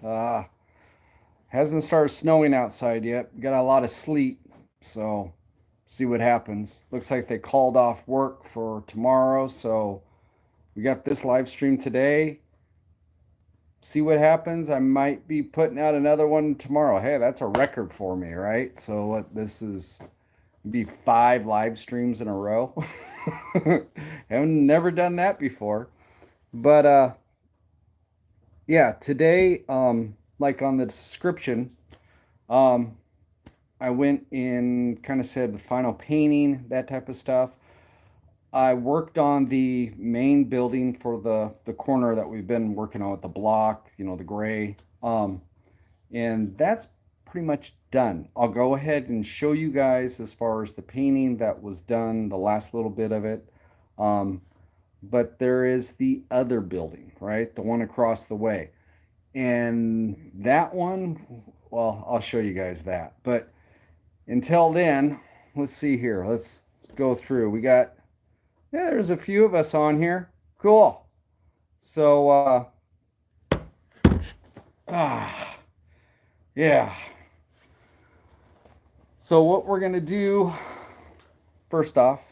Hasn't started snowing outside yet. Got a lot of sleet, so see what happens. Looks like they called off work for tomorrow, so we got this live stream today. See what happens. I might be putting out another one tomorrow. Hey, that's a record for me, right? So what this is be 5 live streams in a row. Haven't never done that before. But yeah, today like on the description, um I went and kind of said the final painting, that type of stuff. I worked on the main building for the corner that we've been working on with the block, the gray. And that's pretty much done. I'll go ahead and show you guys as far as the painting that was done, the last little bit of it. Um, but there is the other building, right? The one across the way. And that one, well, I'll show you guys that. But until then, let's see here. Let's go through. We got, yeah, there's a few of us on here. Cool. So, ah, yeah. So what we're gonna do, first off,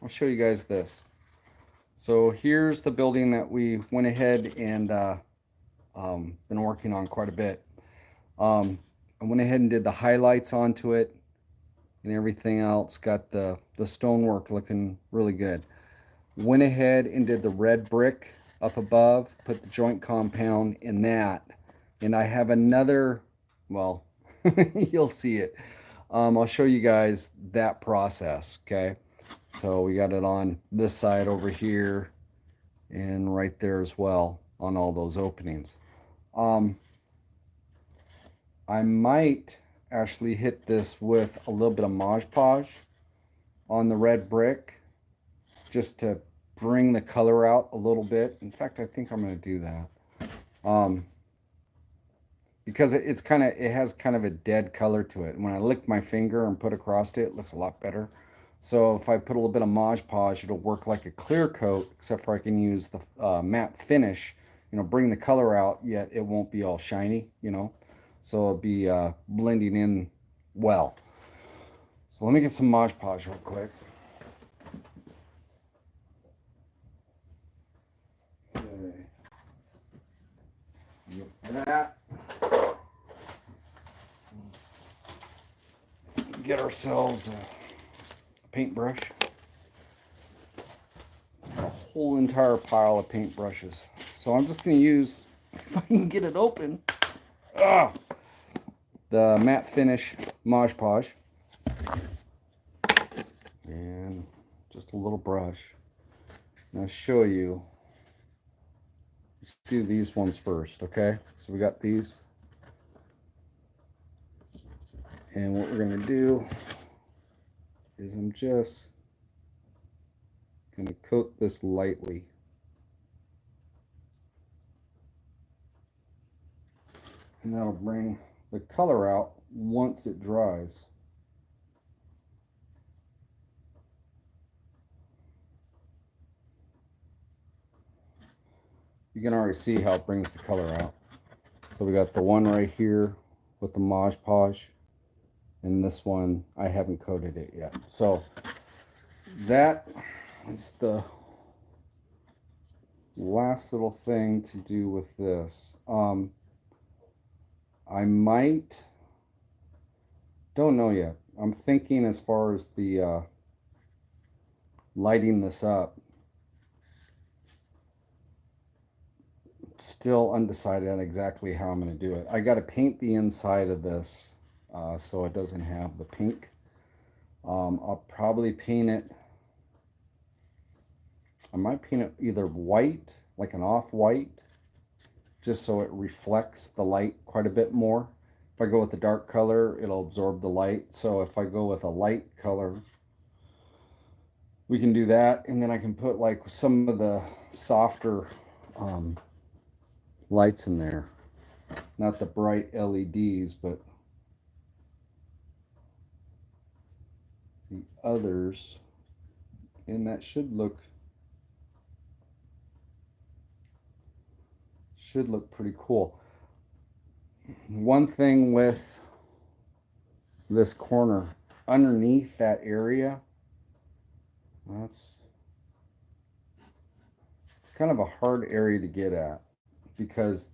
I'll show you guys this. So here's the building that we went ahead and been working on quite a bit. I went ahead and did the highlights onto it and everything else. Got the stonework looking really good. Went ahead and did the red brick up above, put the joint compound in that. And I have another, well, you'll see it. I'll show you guys that process, okay? So we got it on this side over here and right there as well on all those openings. I might actually hit this with a little bit of Mod Podge on the red brick just to bring the color out a little bit. In fact, I think I'm going to do that. Because it has kind of a dead color to it. And when I lick my finger and put across it, it looks a lot better. So if I put a little bit of Mod Podge, it'll work like a clear coat, except for I can use the matte finish, bring the color out, yet it won't be all shiny. So it'll be blending in well. So let me get some Mod Podge real quick. Okay. Get that. Get ourselves a paintbrush. A whole entire pile of paintbrushes. So I'm just going to use, if I can get it open, the matte finish Mod Podge. And just a little brush. And I'll show you. Let's do these ones first, okay? So we got these. And what we're going to do is I'm just going to coat this lightly. And that'll bring the color out once it dries. You can already see how it brings the color out. So we got the one right here with the Mod Podge. And this one, I haven't coated it yet. So that is the last little thing to do with this. I might, don't know yet. I'm thinking as far as the lighting this up. Still undecided on exactly how I'm going to do it. I got to paint the inside of this so it doesn't have the pink. I'll probably paint it, I might paint it either white, like an off-white, just so it reflects the light quite a bit more. If I go with the dark color, it'll absorb the light. So if I go with a light color, we can do that. And then I can put like some of the softer lights in there. Not the bright LEDs, but the others. And that should look pretty cool. one thing with this corner, underneath that area, it's kind of a hard area to get at, because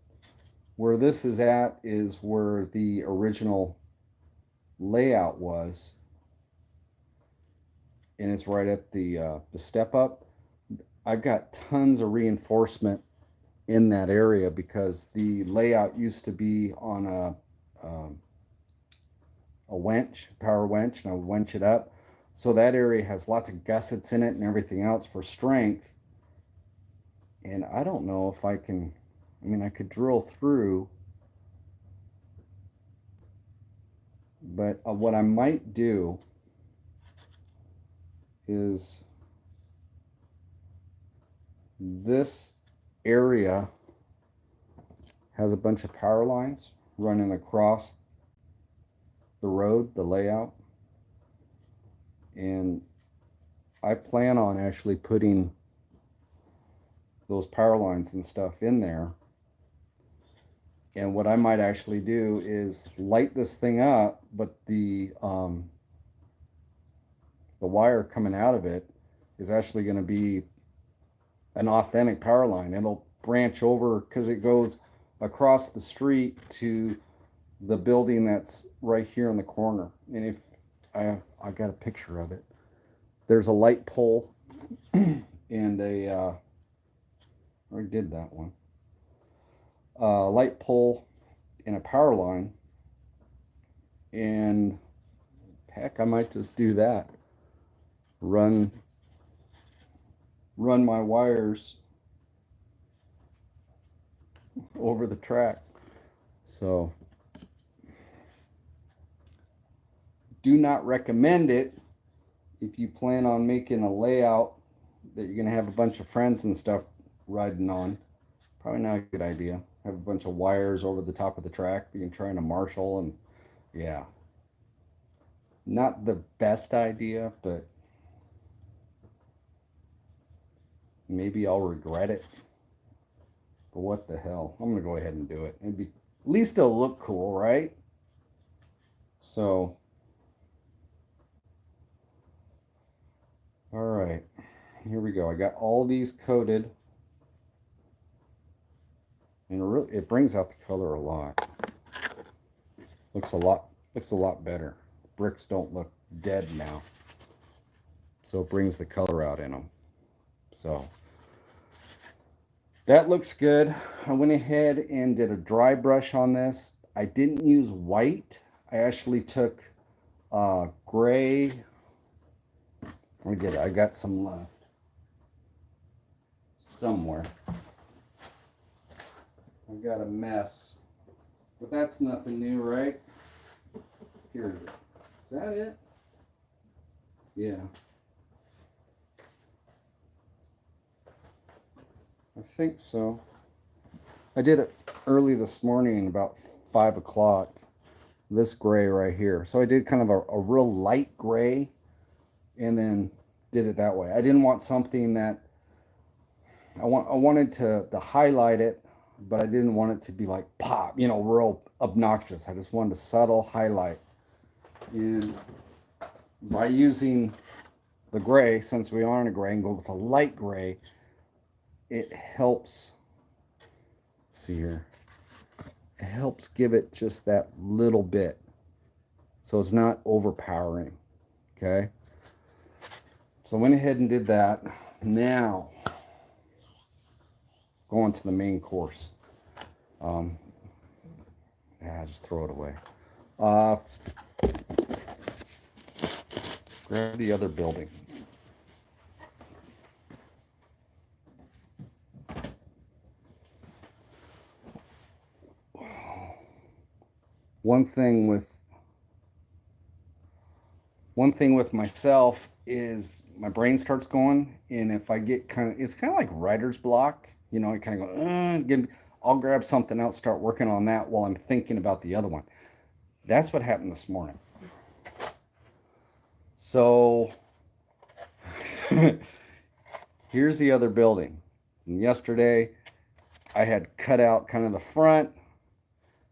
where this is at is where the original layout was, and it's right at the step up. I've got tons of reinforcement in that area because the layout used to be on a winch, power winch, and I would winch it up. So that area has lots of gussets in it and everything else for strength. And I don't know if I can, I mean, I could drill through, but what I might do is this area has a bunch of power lines running across the road, the layout. And I plan on actually putting those power lines and stuff in there. And what I might actually do is light this thing up, but the wire coming out of it is actually going to be an authentic power line. It'll branch over because it goes across the street to the building that's right here in the corner. And if I got a picture of it, there's a light pole and a I already did that one. Light pole and a power line, and heck, I might just do that. Run my wires over the track. So do not recommend it if you plan on making a layout that you're going to have a bunch of friends and stuff riding on. Probably not a good idea. Have a bunch of wires over the top of the track that you're trying to marshal, and yeah, not the best idea, but maybe I'll regret it. But what the hell? I'm gonna go ahead and do it. At least it'll look cool, right? So, all right, here we go. I got all these coated, and it brings out the color a lot. Looks a lot better. Bricks don't look dead now, so it brings the color out in them. So that looks good. I went ahead and did a dry brush on this. I didn't use white. I actually took gray. Let me get it. I got some left somewhere. I've got a mess, but that's nothing new, right? Here it is. Is that it? Yeah. I think so. I did it early this morning, about 5 o'clock. This gray right here. So I did kind of a real light gray, and then did it that way. I didn't want something that I wanted to highlight it, but I didn't want it to be like pop, real obnoxious. I just wanted a subtle highlight. And by using the gray, since we are in a gray, and go with a light gray, it helps. See here, it helps give it just that little bit, so it's not overpowering. Okay, so I went ahead and did that. Now going to the main course. Just throw it away. Grab the other building. One thing with myself is my brain starts going, and if I get it's kind of like writer's block. I kind of go, I'll grab something else, start working on that while I'm thinking about the other one. That's what happened this morning. So here's the other building. And yesterday I had cut out kind of the front,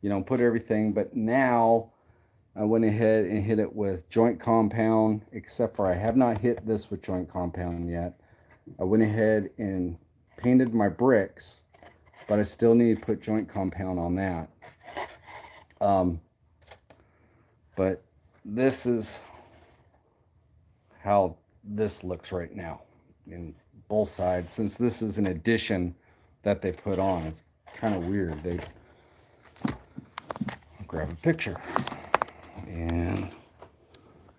you know, put everything. But now I went ahead and hit it with joint compound, except for I have not hit this with joint compound yet. I went ahead and painted my bricks, but I still need to put joint compound on that. But this is how this looks right now in both sides. Since this is an addition that they put on, it's kind of weird. They grab a picture and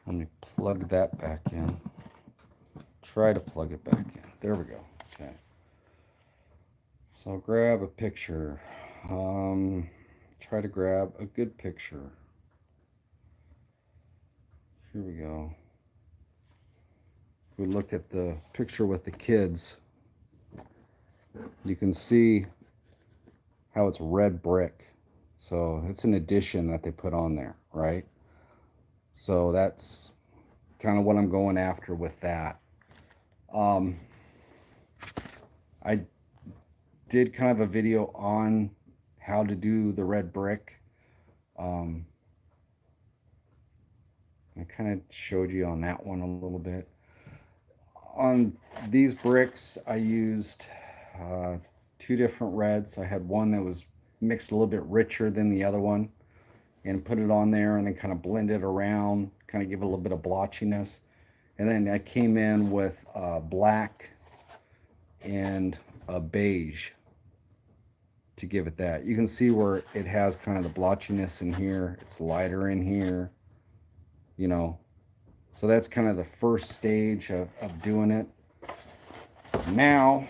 let me plug that back in. Try to plug it back in. There we go. Okay. So I'll grab a picture. Try to grab a good picture. Here we go. If we look at the picture with the kids, you can see how it's red brick. So it's an addition that they put on there, right? So that's kind of what I'm going after with that. I did kind of a video on how to do the red brick. I kind of showed you on that one a little bit. On these bricks, I used 2 different reds. I had one that was mixed a little bit richer than the other one, and put it on there and then kind of blend it around, kind of give it a little bit of blotchiness. And then I came in with black and a beige to give it that. You can see where it has kind of the blotchiness in here. It's lighter in here, you know. So that's kind of the first stage of doing it. Now,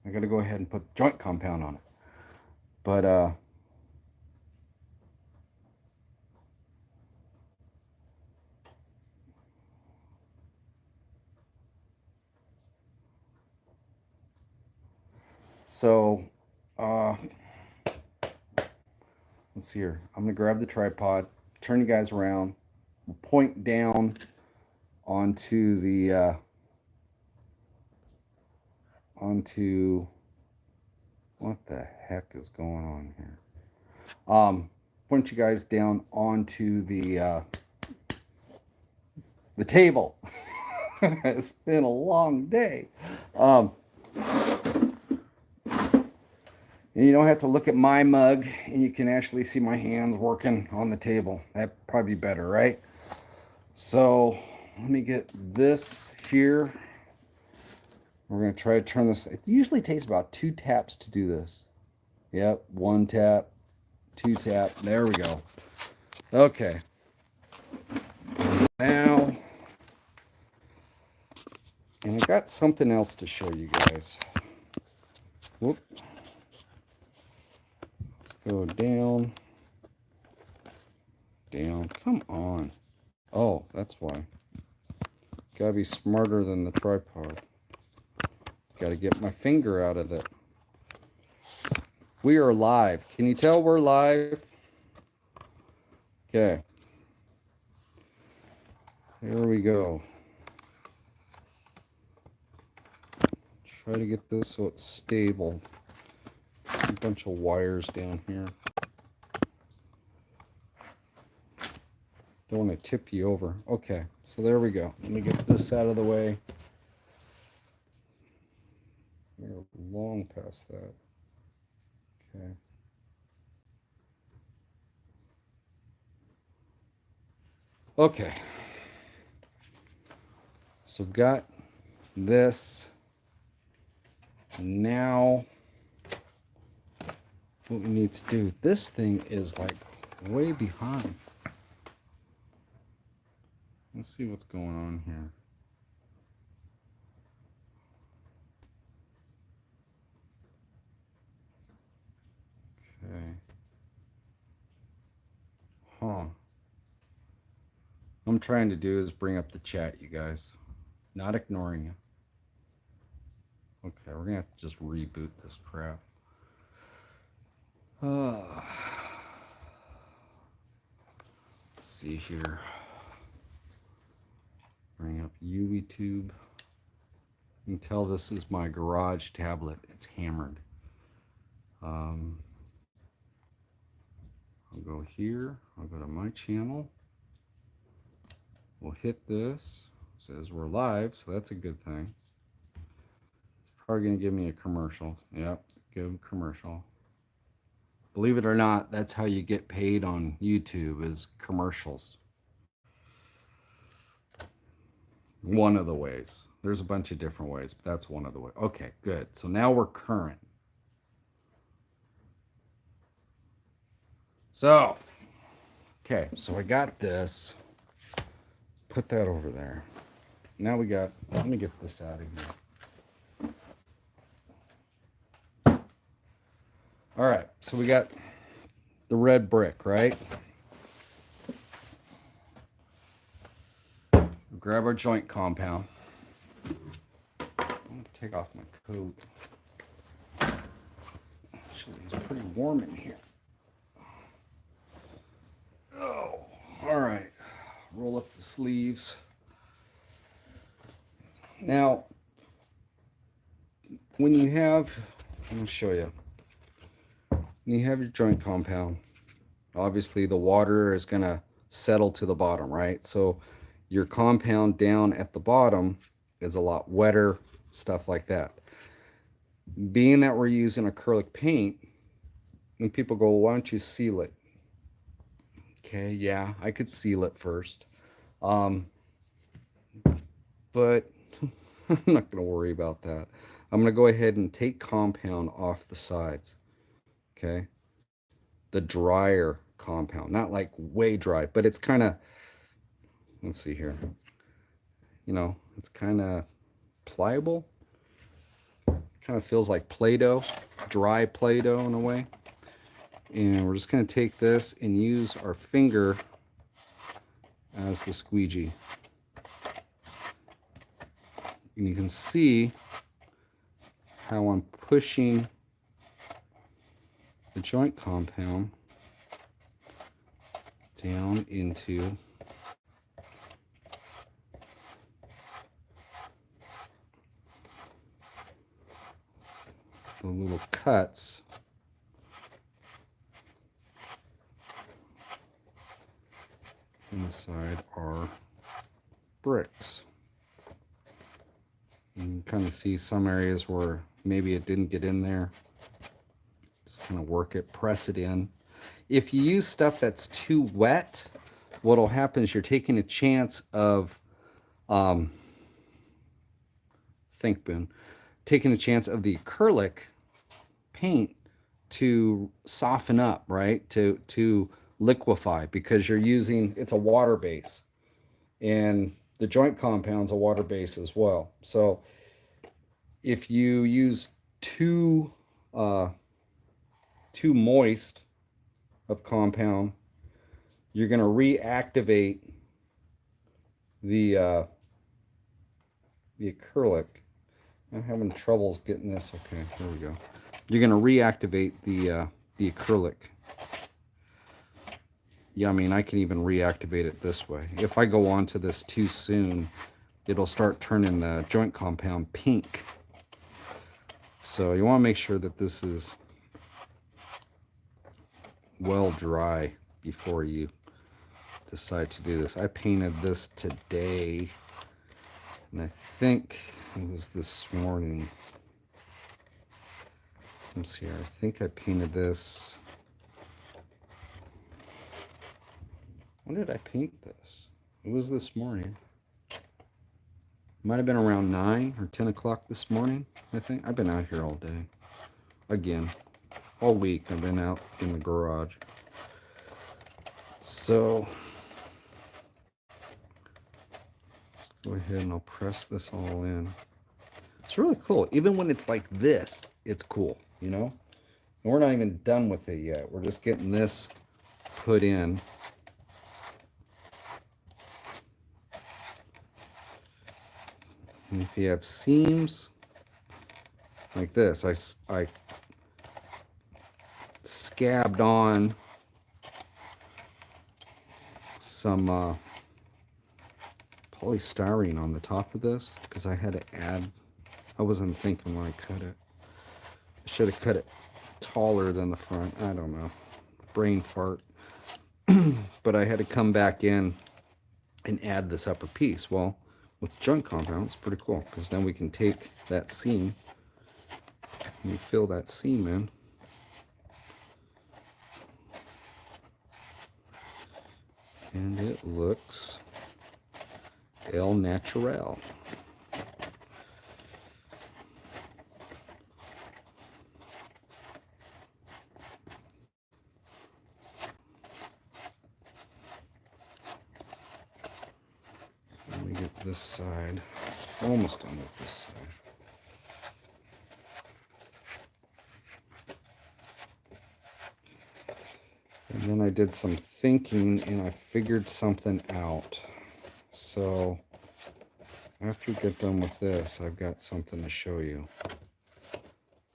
I got to go ahead and put joint compound on it. But, so, let's see here. I'm going to grab the tripod, turn you guys around, point down onto the, what the heck is going on here? Point you guys down onto the table. It's been a long day. And you don't have to look at my mug, and you can actually see my hands working on the table. That'd probably be better, right? So let me get this here. We're going to try to turn this. It usually takes about 2 taps to do this. Yep, 1 tap, 2 tap. There we go. Okay. Now, and I got something else to show you guys. Whoop. Go down, down, come on. Oh, that's why. Gotta be smarter than the tripod. Gotta get my finger out of it. We are live. Can you tell we're live? Okay. Here we go. Try to get this so it's stable. A bunch of wires down here. Don't want to tip you over. Okay, so there we go. Let me get this out of the way. We're long past that. Okay. Okay. So got this. Now what we need to do, this thing is like way behind. Let's see what's going on here. Okay. Huh. What I'm trying to do is bring up the chat, you guys. Not ignoring you. Okay, we're gonna have to just reboot this crap. Let's see here. Bring up YouTube. You can tell this is my garage tablet. It's hammered. I'll go here. I'll go to my channel. We'll hit this. It says we're live, so that's a good thing. It's probably going to give me a commercial. Yep, good commercial. Believe it or not, that's how you get paid on YouTube, is commercials. One of the ways. There's a bunch of different ways, but that's one of the ways. Okay, good. So now we're current. So, okay, so I got this. Put that over there. Now we got, let me get this out of here. All right, so we got the red brick, right? Grab our joint compound. I'm gonna take off my coat. Actually, it's pretty warm in here. Oh, all right. Roll up the sleeves. Now, when you have, I'm gonna show you. When you have your joint compound, obviously the water is gonna settle to the bottom, right? So your compound down at the bottom is a lot wetter, stuff like that. Being that we're using acrylic paint, when people go, why don't you seal it? Okay, yeah, I could seal it first. But I'm not going to worry about that. I'm going to go ahead and take compound off the sides. Okay. The drier compound, not like way dry, but it's kind of, let's see here. You know, it's kind of pliable. Kind of feels like Play-Doh, dry Play-Doh in a way. And we're just going to take this and use our finger as the squeegee. And you can see how I'm pushing the joint compound down into the little cuts inside our bricks. You can kind of see some areas where maybe it didn't get in there. Just kind of work it, press it in. If you use stuff that's too wet, what'll happen is you're taking a chance of, think, Boone, taking a chance of the acrylic paint to soften up, right? To liquefy, because you're using, it's a water base. And the joint compound's a water base as well. So if you use too moist of compound, you're going to reactivate the acrylic. I'm having troubles getting this. Okay, here we go. You're going to reactivate the acrylic. Yeah, I mean, I can even reactivate it this way. If I go on to this too soon, it'll start turning the joint compound pink. So you want to make sure that this is well dry before you decide to do this. I painted this today, and I think it was this morning. Let's see here. I think I painted this. When did I paint this? It was this morning. Might have been around 9 or 10 o'clock this morning, I think. I've been out here all day. Again, all week I've been out in the garage. So, go ahead and I'll press this all in. It's really cool. Even when it's like this, it's cool, you know? And we're not even done with it yet. We're just getting this put in. And if you have seams like this, I scabbed on some polystyrene on the top of this because I had to add, I wasn't thinking when I cut it. I should have cut it taller than the front. I don't know. Brain fart. But I had to come back in and add this upper piece. Well, with junk compound, it's pretty cool, because then we can take that seam and we fill that seam in. And it looks el natural. Let me get this side. Almost done with this side. And then I did some thinking and I figured something out. So after we get done with this, I've got something to show you.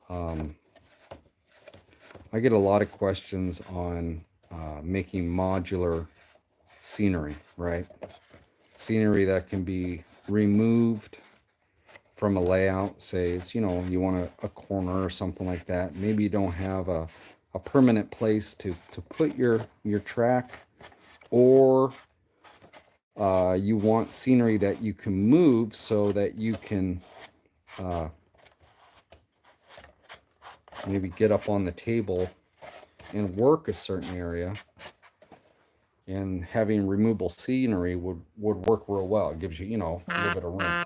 I get a lot of questions on making modular scenery, right? Scenery that can be removed from a layout. Say it's, you know, you want a corner or something like that. Maybe you don't have a permanent place to put your track, or you want scenery that you can move so that you can maybe get up on the table and work a certain area. And having removable scenery would work real well. It gives you, you know, a little bit of room.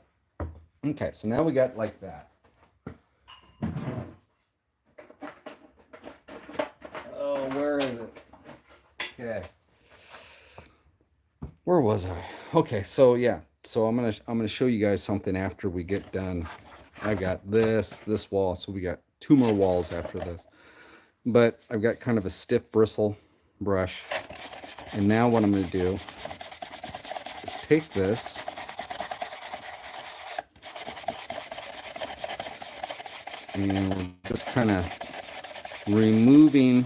Okay, so now we got like that. Oh, where is it? Okay. Where was I? Okay, so yeah. So I'm gonna show you guys something after we get done. I got this wall, so we got 2 more walls after this. But I've got kind of a stiff bristle brush. And now what I'm gonna do is take this and we're just kind of removing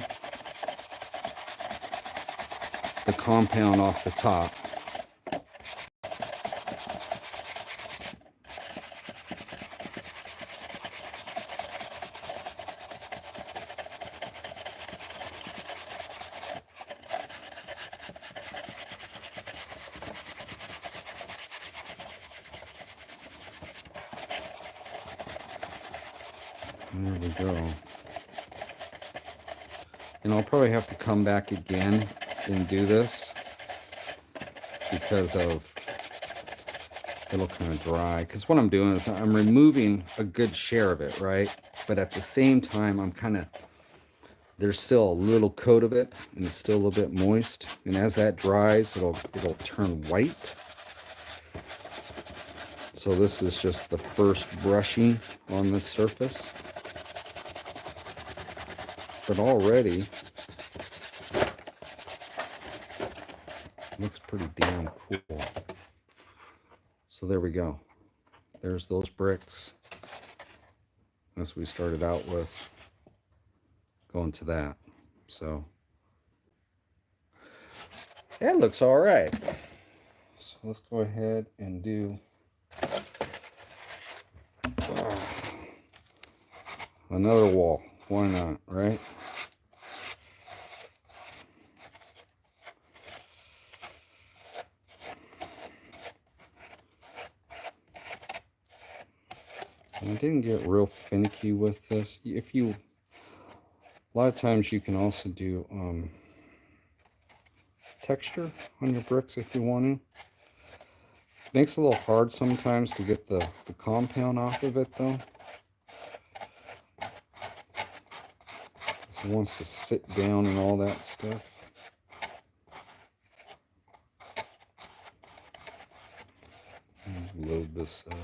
the compound off the top. There we go. And I'll probably have to come back again and do this because of it'll kind of dry. Because what I'm doing is I'm removing a good share of it, right? But at the same time, I'm kind of, there's still a little coat of it and it's still a little bit moist. And as that dries, it'll turn white. So this is just the first brushing on this surface. But already looks pretty damn cool. So there we go. There's those bricks. As we started out with, going to that. So it looks all right. So let's go ahead and do another wall. Why not, right? And I didn't get real finicky with this. If you, a lot of times you can also do texture on your bricks if you want to. Makes it a little hard sometimes to get the compound off of it though. It wants to sit down and all that stuff. Load this up.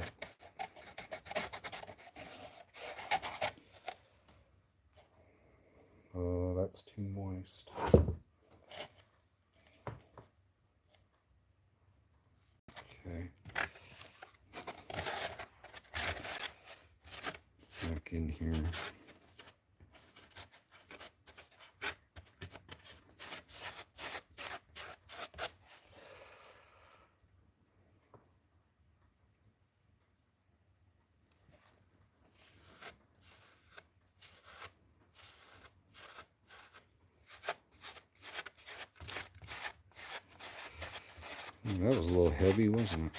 Oh, that's too moist. Okay. Back in here. That was a little heavy, wasn't it?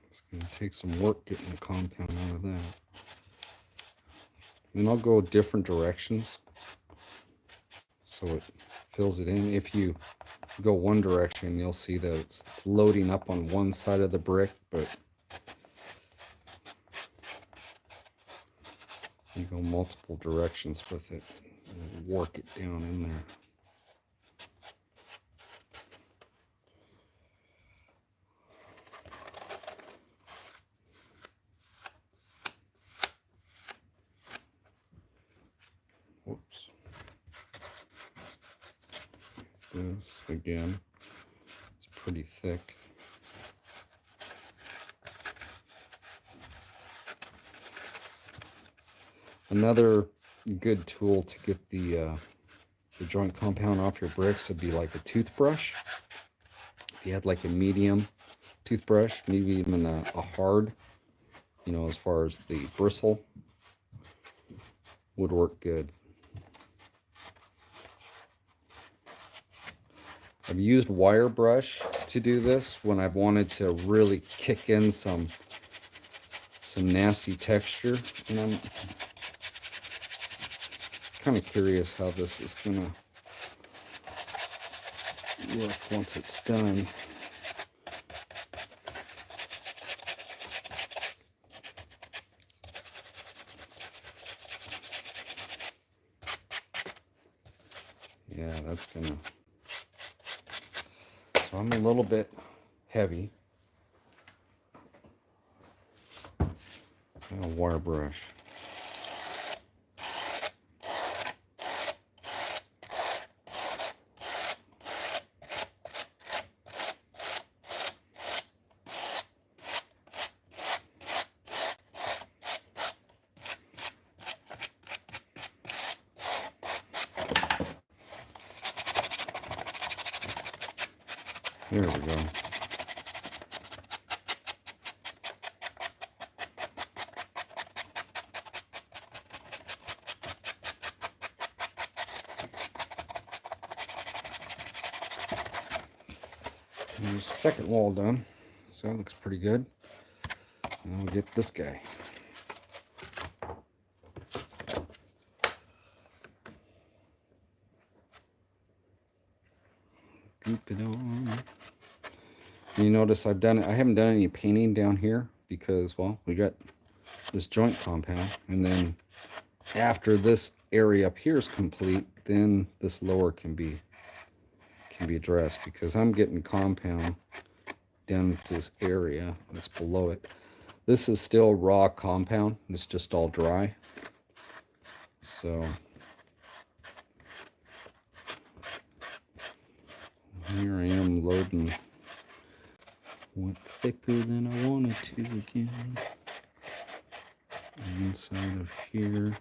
It's going to take some work getting the compound out of that. And I'll go different directions so it fills it in. If you go one direction, you'll see that it's loading up on one side of the brick, but you go multiple directions with it and work it down in there. Whoops. This again, it's pretty thick. Another good tool to get the joint compound off your bricks would be like a toothbrush. If you had like a medium toothbrush, maybe even a hard, you know, as far as the bristle, would work good. I've used wire brush to do this when I've wanted to really kick in some nasty texture, and I'm kind of curious how this is gonna look once it's done. Yeah, that's gonna, so I'm a little bit heavy. A wire brush. There we go. There's the second wall done, so that looks pretty good. Now we'll get this guy. Goop it on. You notice I haven't done any painting down here because, well, we got this joint compound, and then after this area up here is complete, then this lower can be addressed, because I'm getting compound down to this area that's below it. This is still raw compound. It's just all dry. So here I am loading. Went thicker than I wanted to again. Inside of here.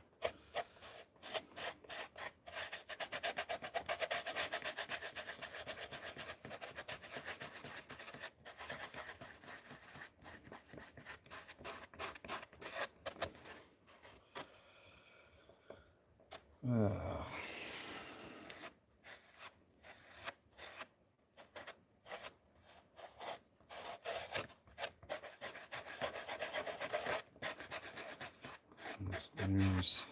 There's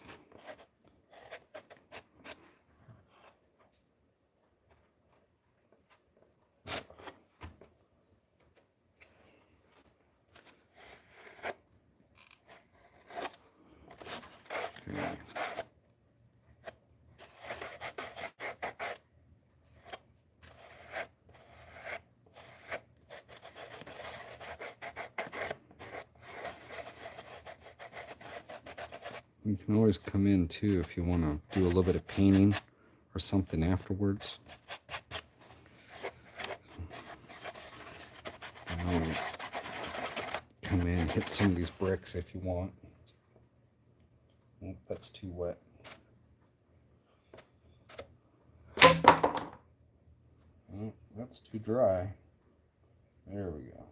you can always come in too if you want to do a little bit of painting or something afterwards. You can always come in and hit some of these bricks if you want. Oh, that's too wet. Oh, that's too dry. There we go.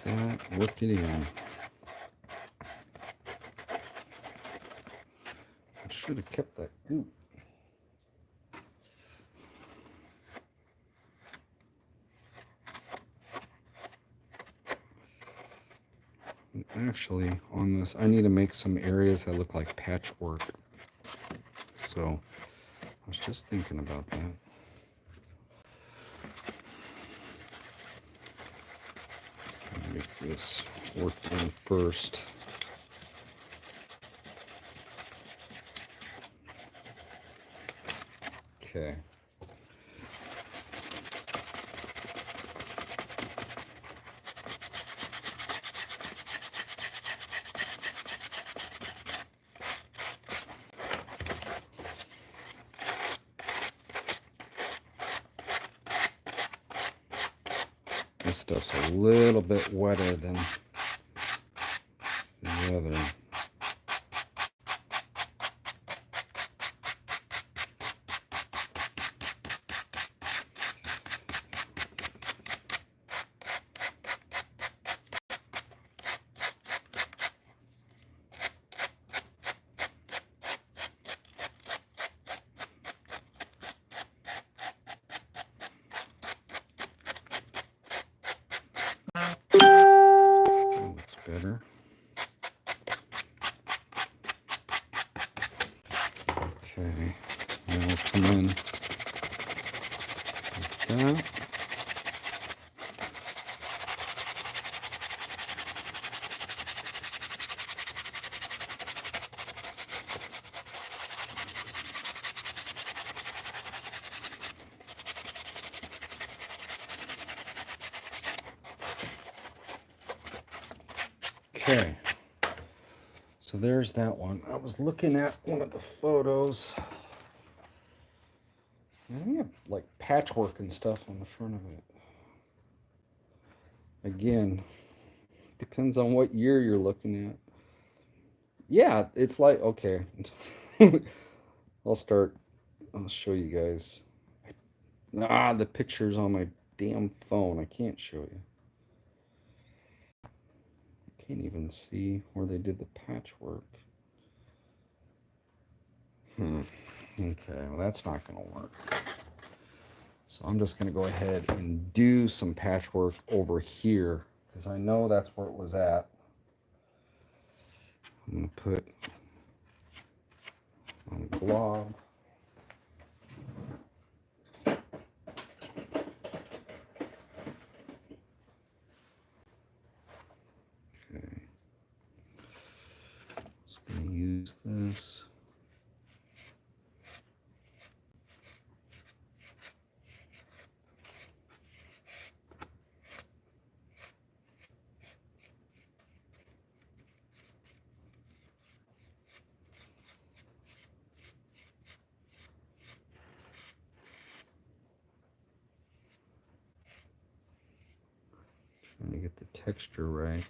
that, work it in. I should have kept that goop. And actually, on this, I need to make some areas that look like patchwork. So, I was just thinking about that. Make this work in first. Okay. This stuff's a little bit wetter than the other. Better. Okay, now we'll come in like that. Okay, so there's that one. I was looking at one of the photos. And we have like patchwork and stuff on the front of it. Again, depends on what year you're looking at. Yeah, it's like, okay. I'll show you guys. The picture's on my damn phone. I can't show you. Can't even see where they did the patchwork. Okay, well that's not gonna work. So I'm just gonna go ahead and do some patchwork over here because I know that's where it was at. I'm gonna put on a blob. Okay. Just gonna use this. Trying to get the texture right.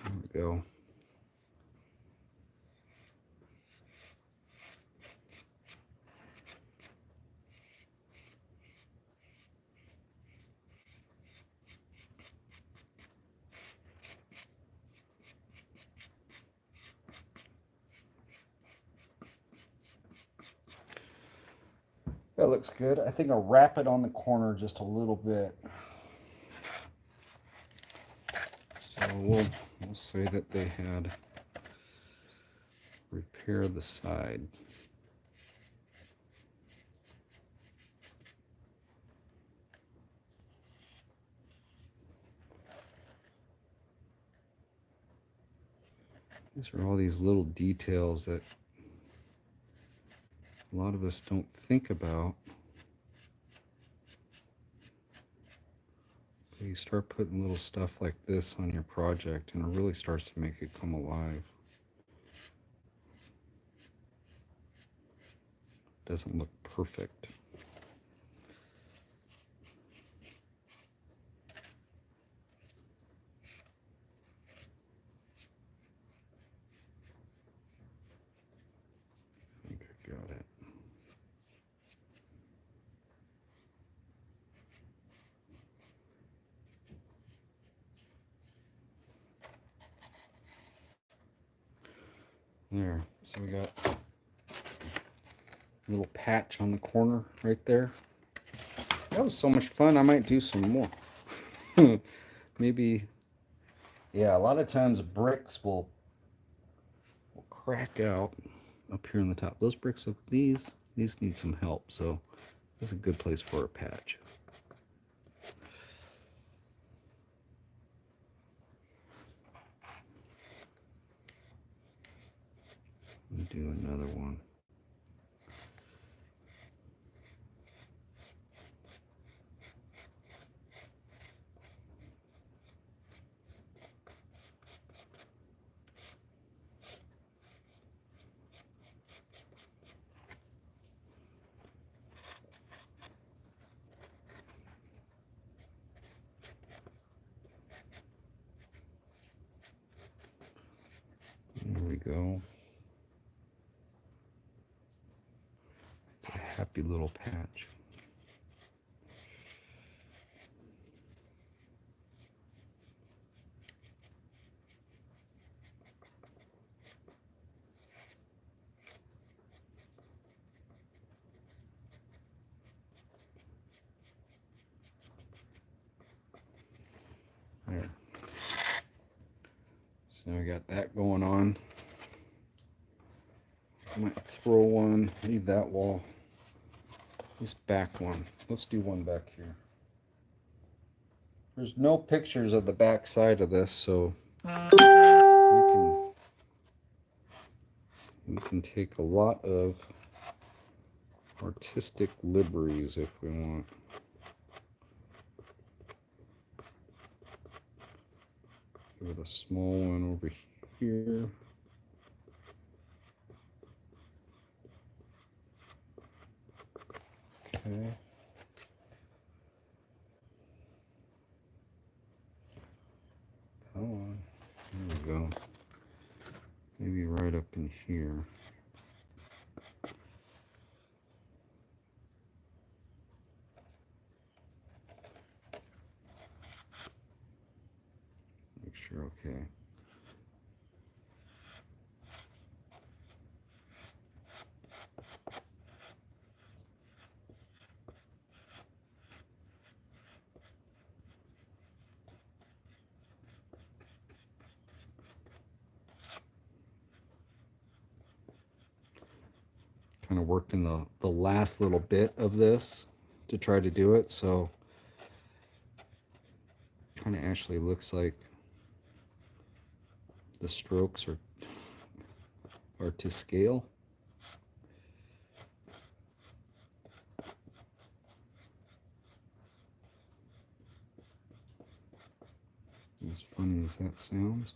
There we go. That looks good. I think I'll wrap it on the corner just a little bit. So we'll say that they had repaired the side. These are all these little details that a lot of us don't think about. But you start putting little stuff like this on your project and it really starts to make it come alive. Doesn't look perfect. I think I got it. There. So we got a little patch on the corner right there. That was so much fun. I might do some more. Maybe. Yeah, a lot of times bricks will crack out up here on the top. Those bricks, these need some help. So this is a good place for a patch. Do another one. There we go. It's a happy little patch. There. So I got that going on. I might throw one, leave that wall. This back one. Let's do one back here. There's no pictures of the back side of this, so we can take a lot of artistic liberties if we want. Give it a small one over here. Okay. Come on. There we go. Maybe right up in here. Make sure, okay. Kind of working the last little bit of this to try to do it, so kind of actually looks like the strokes are to scale. As funny as that sounds.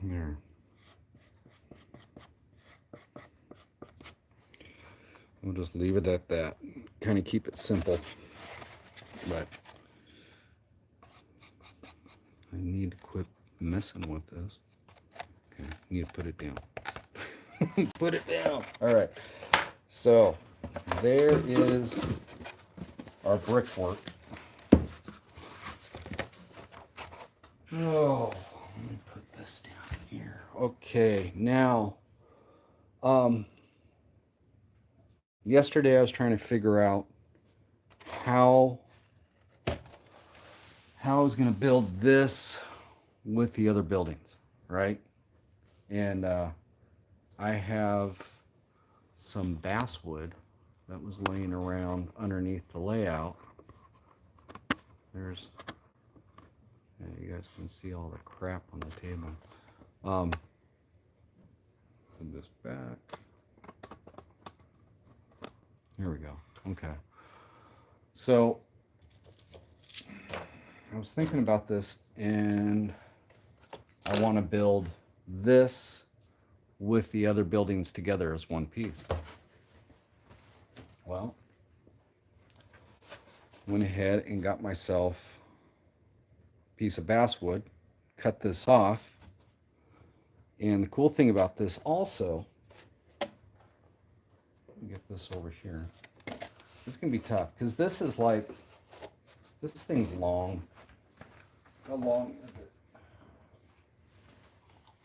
There. We'll just leave it at that. Kind of keep it simple. But I need to quit messing with this. Okay, need to put it down. Put it down. All right. So there is our brickwork. Oh, let me put this down here. Okay, now, yesterday I was trying to figure out how I was going to build this with the other buildings, right? And I have some basswood that was laying around underneath the layout. There's, yeah, you guys can see all the crap on the table. Put this back. Here we go. Okay. So I was thinking about this, and I want to build this with the other buildings together as one piece. Well, went ahead and got myself a piece of basswood, cut this off. And the cool thing about this also, let me get this over here. It's gonna be tough because this is like, this thing's long. How long is it?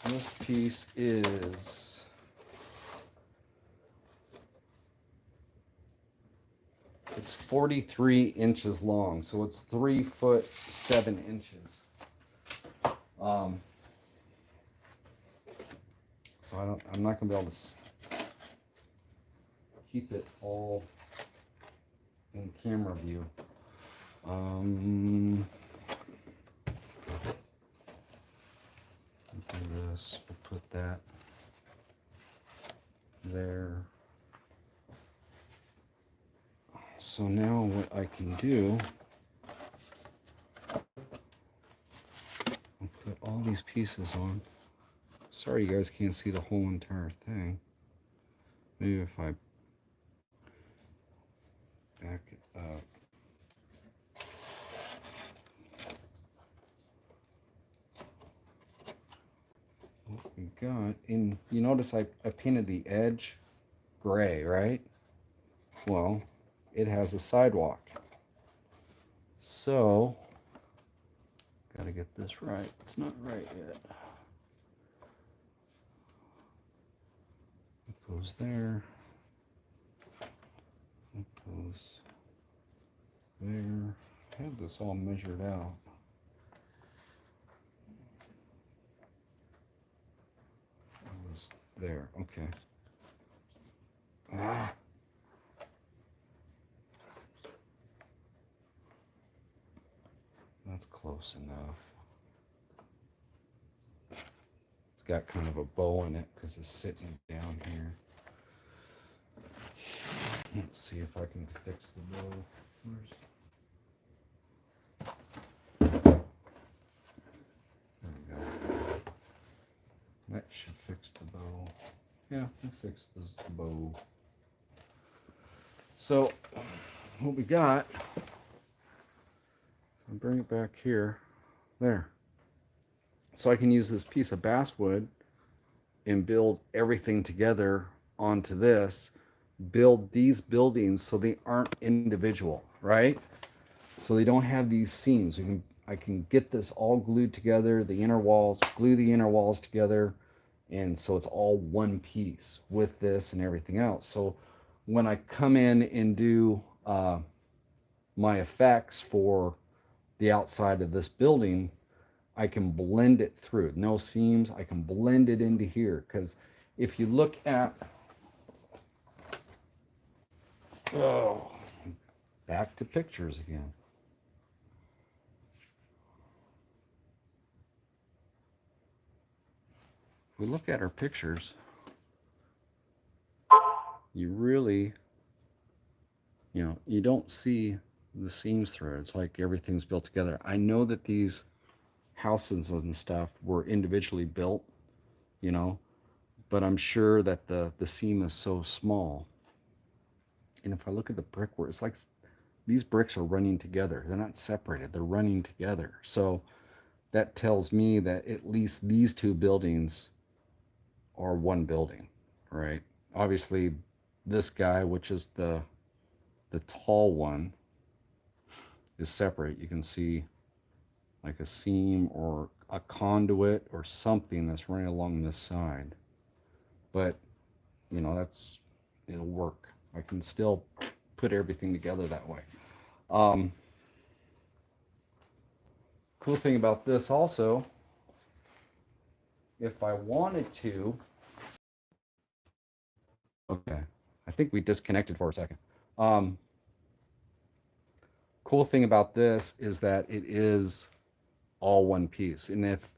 This piece is, it's 43 inches long, so it's 3 foot 7 inches. So I'm not gonna be able to keep it all in camera view. We'll do this. We'll put that there. So now what I can do, I'll put all these pieces on. Sorry you guys can't see the whole entire thing. Maybe if I back it up. What we got, and you notice I painted the edge gray, right? Well, it has a sidewalk. So, gotta get this right. It's not right yet. It goes there. It goes there. I have this all measured out. It was there. Okay. Ah. That's close enough. It's got kind of a bow in it because it's sitting down here. Let's see if I can fix the bow first. There we go. That should fix the bow. Yeah, it fixed the bow. So, what we got, I'll bring it back here. There. So I can use this piece of basswood and build everything together onto this, build these buildings so they aren't individual, right? So they don't have these seams. I can get this all glued together, the inner walls, glue the inner walls together, and so it's all one piece with this and everything else. So when I come in and do my effects for the outside of this building, I can blend it through. No seams. I can blend it into here. Because if you look at, oh, back to pictures again. If we look at our pictures, you really, you don't see the seams through it. It's like everything's built together. I know that these houses and stuff were individually built, but I'm sure that the seam is so small. And if I look at the brickwork, it's like these bricks are running together. They're not separated. They're running together. So that tells me that at least these two buildings are one building, right? Obviously, this guy, which is the tall one, is separate. You can see like a seam or a conduit or something that's running along this side. But, it'll work. I can still put everything together that way. Cool thing about this also, if I wanted to, okay, I think we disconnected for a second. Cool thing about this is that it is all one piece. And if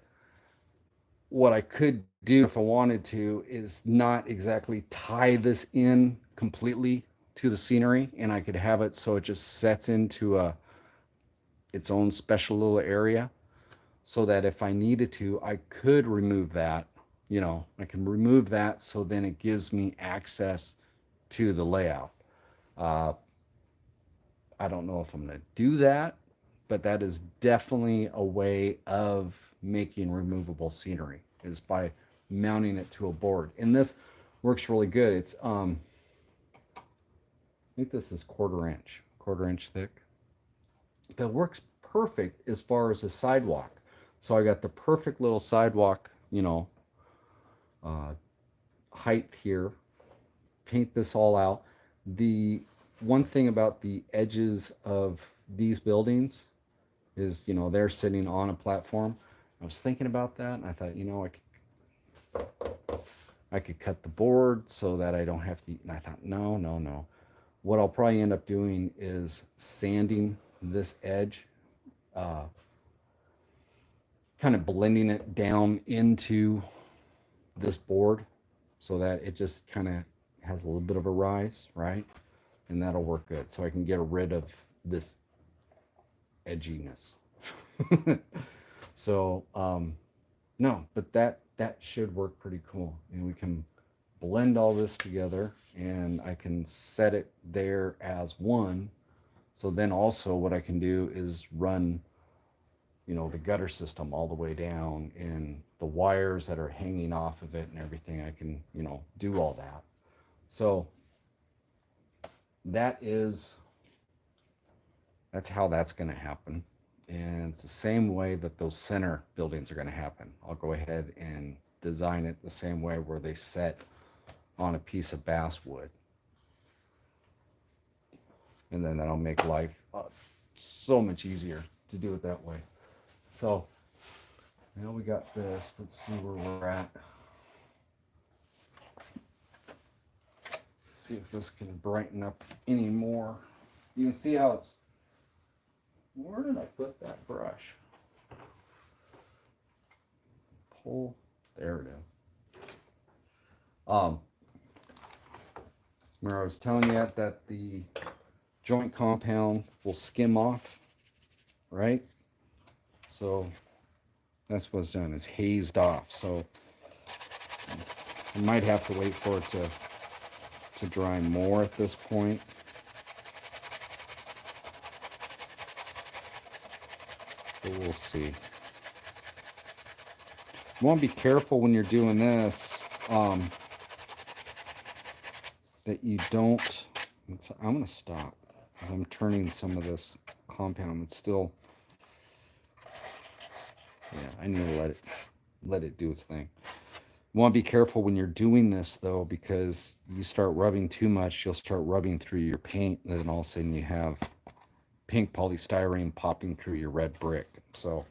what I could do if I wanted to is not exactly tie this in completely to the scenery, and I could have it so it just sets into its own special little area, so that if I needed to, I could remove that. I can remove that so then it gives me access to the layout. I don't know if I'm going to do that, but that is definitely a way of making removable scenery, is by mounting it to a board. And this works really good. It's think this is quarter inch thick. That works perfect as far as a sidewalk. So I got the perfect little sidewalk, you know, height here. Paint this all out. The one thing about the edges of these buildings is, you know, they're sitting on a platform. I was thinking about that, and I thought, you know, I could cut the board so that I don't have to. And I thought, no, no, no. What I'll probably end up doing is sanding this edge, kind of blending it down into this board so that it just kind of has a little bit of a rise, right? And that'll work good. So I can get rid of this edginess. So, no, but that should work pretty cool. And we can blend all this together, and I can set it there as one. So then also what I can do is run, you know, the gutter system all the way down, and the wires that are hanging off of it and everything. I can, you know, do all that. So that's how that's going to happen. And it's the same way that those center buildings are going to happen. I'll go ahead and design it the same way, where they set on a piece of basswood. And then that'll make life so much easier to do it that way. So now we got this. Let's see where we're at. See if this can brighten up any more. You can see how it's. Where did I put that brush? Pull. There it is. Remember I was telling you that the joint compound will skim off, right? So that's what's done, is hazed off. So you might have to wait for it to dry more at this point. But we'll see. You want to be careful when you're doing this, that you don't. I'm going to stop because I'm turning some of this compound. It's still. Yeah, I need to let it do its thing. You want to be careful when you're doing this, though, because you start rubbing too much, you'll start rubbing through your paint, and then all of a sudden you have pink polystyrene popping through your red brick. So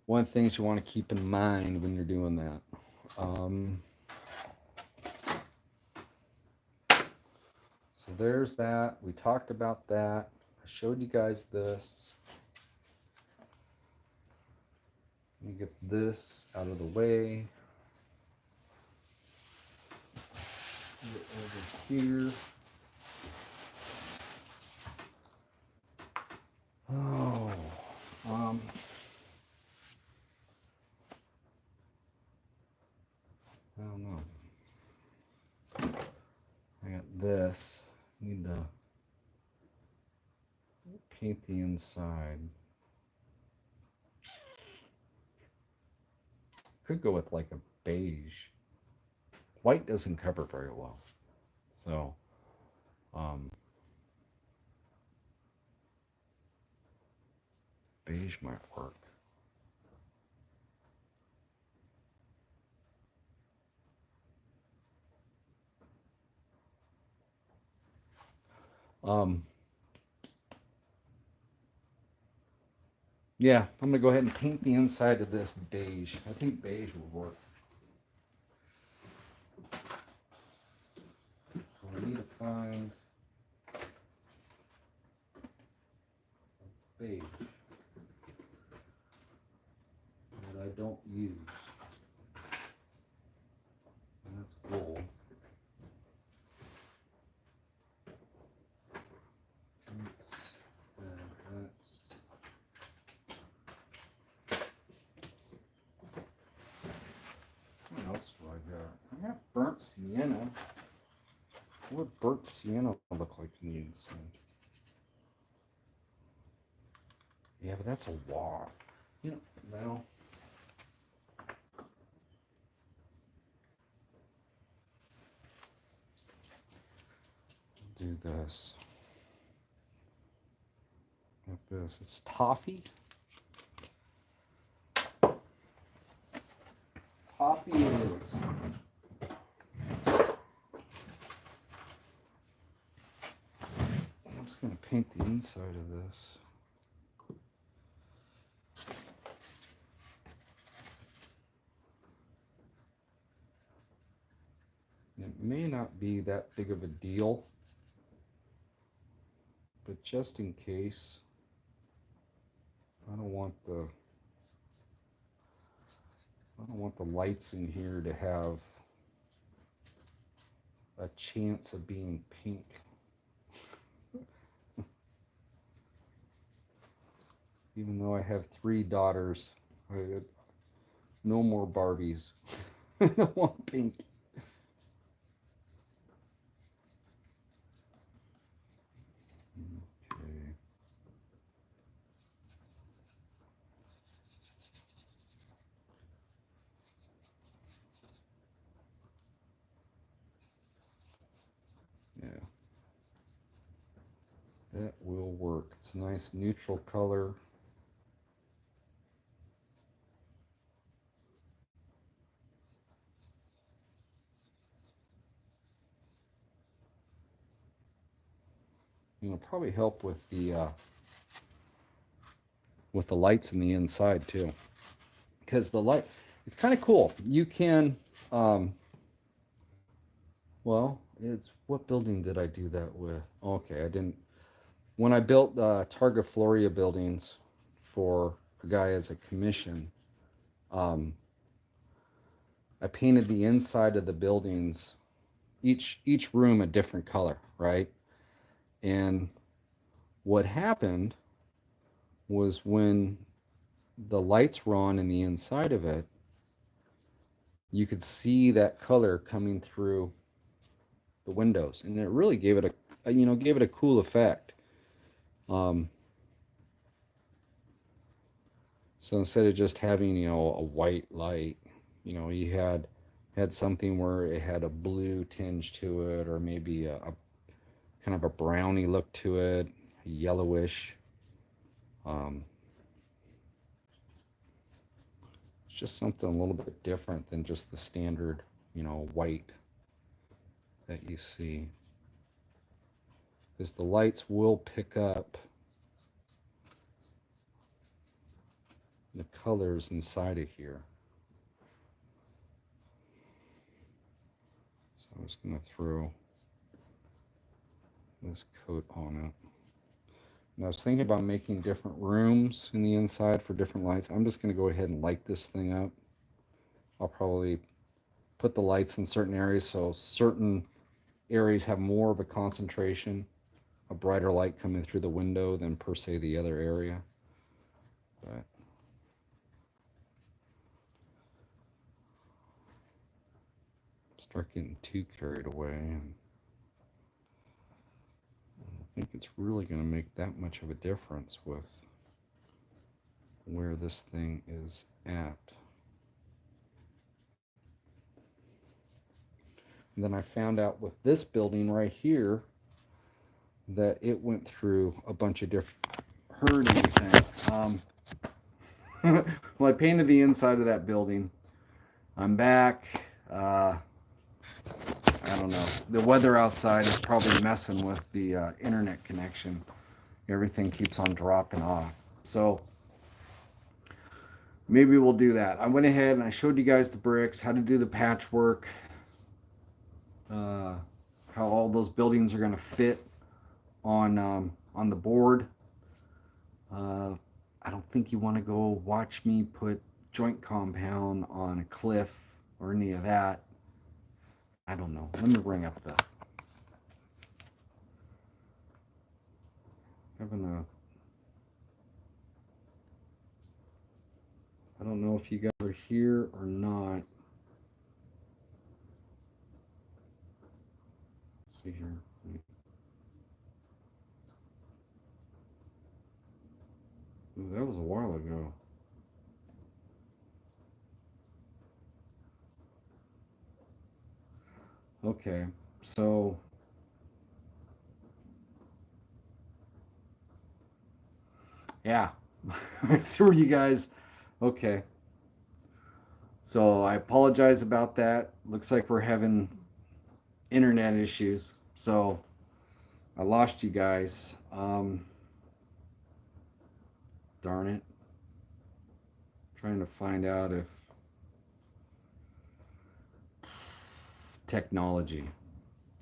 one of the things you want to keep in mind when you're doing that. So there's that. We talked about that. I showed you guys this. Let me get this out of the way. Get over here. Oh, I don't know. I got this. Need to paint the inside. Could go with like a beige. White doesn't cover very well. So, beige might work. Yeah, I'm gonna go ahead and paint the inside of this beige. I think beige will work. So we need to find a beige that I don't use. And that's gold. What else do I got? I got burnt sienna. What would burnt sienna look like in the inside? Yeah, but that's a wall. You know, well. do this. Like this. It's toffee. Toffee it is. I'm just going to paint the inside of this. It may not be that big of a deal, but just in case, I don't want the lights in here to have a chance of being pink. Even though I have 3 daughters, no more Barbies. I don't want pink. Okay. Yeah. That will work. It's a nice neutral color. It'll probably help with the lights in the inside too, because the light, it's kind of cool. You can, well, it's, what building did I do that with? Okay, I didn't. When I built Targa Florio buildings for a guy as a commission, I painted the inside of the buildings, each room a different color, right? And what happened was when the lights were on in the inside of it, you could see that color coming through the windows, and it really gave it a cool effect. So instead of just having, a white light, you had something where it had a blue tinge to it, or maybe a kind of a browny look to it, yellowish. It's just something a little bit different than just the standard, white that you see. Because the lights will pick up the colors inside of here. So I'm just going to throw this coat on it. And I was thinking about making different rooms in the inside for different lights. I'm just going to go ahead and light this thing up. I'll probably put the lights in certain areas so certain areas have more of a concentration, a brighter light coming through the window than per se the other area. But start getting too carried away, and I don't think it's really going to make that much of a difference with where this thing is at. And then I found out with this building right here that it went through a bunch of different, heard anything. Well, I painted the inside of that building. I'm back. I don't know. The weather outside is probably messing with the internet connection. Everything keeps on dropping off. So maybe we'll do that. I went ahead and I showed you guys the bricks, how to do the patchwork, how all those buildings are going to fit on the board. I don't think you want to go watch me put joint compound on a cliff or any of that. I don't know. Let me bring up the I don't know if you guys are here or not. Let's see here. Ooh, that was a while ago. Okay, so Yeah. I see where you guys. Okay. So I apologize about that. Looks like we're having internet issues. So I lost you guys. Darn it. Trying to find out if technology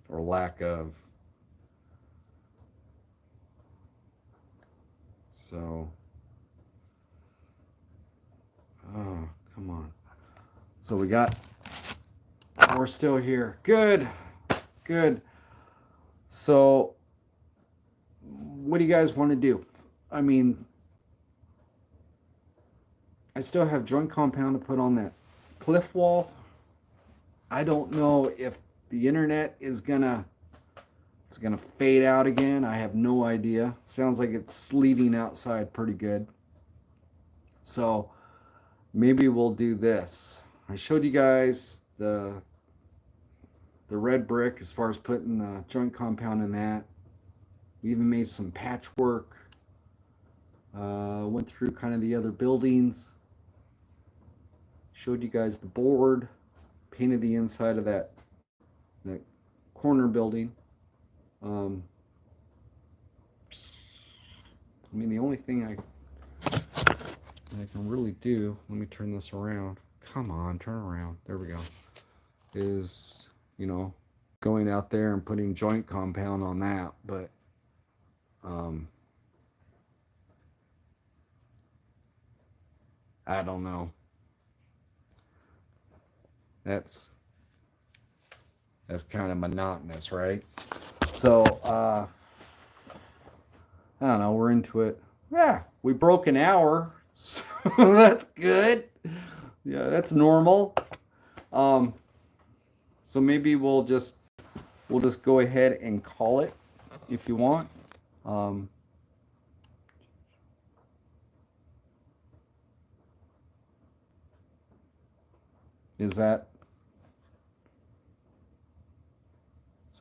or lack of. So, oh, come on. So we're still here. Good, good. So, what do you guys want to do? I mean, I still have joint compound to put on that cliff wall. I don't know if the internet is it's gonna fade out again. I have no idea. Sounds like it's sleeting outside pretty good. So maybe we'll do this. I showed you guys the red brick as far as putting the joint compound in that. We even made some patchwork. Went through kind of the other buildings. Showed you guys the board. Painted the inside of that corner building. I mean, the only thing I can really do, let me turn this around. Come on, turn around. There we go. Is, going out there and putting joint compound on that. But, I don't know. That's kind of monotonous, right? So, I don't know, we're into it. Yeah, we broke an hour, so that's good. Yeah, that's normal. So maybe we'll just go ahead and call it if you want. Is that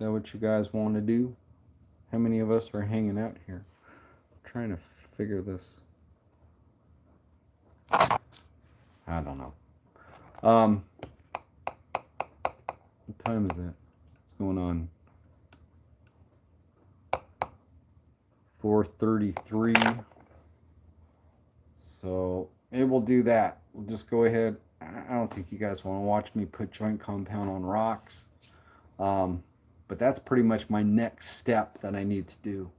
what you guys want to do? How many of us are hanging out here? I'm trying to figure this. I don't know. What time is it? What's going on? 4:33. So it will do that. We'll just go ahead. I don't think you guys want to watch me put joint compound on rocks. But that's pretty much my next step that I need to do,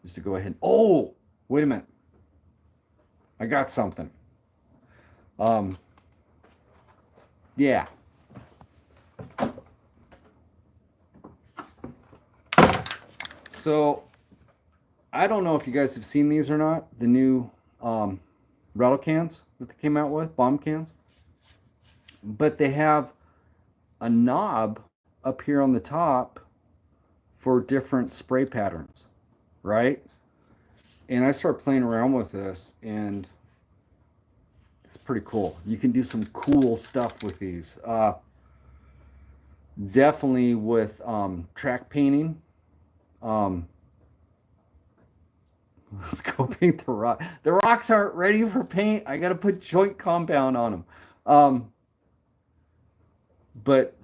is to go ahead. Oh, wait a minute. I got something. Yeah. So I don't know if you guys have seen these or not, the new rattle cans that they came out with, bomb cans. But they have a knob up here on the top for different spray patterns, right? And I started playing around with this, and it's pretty cool. You can do some cool stuff with these. Definitely with track painting. Let's go paint the rock. The rocks aren't ready for paint. I got to put joint compound on them. But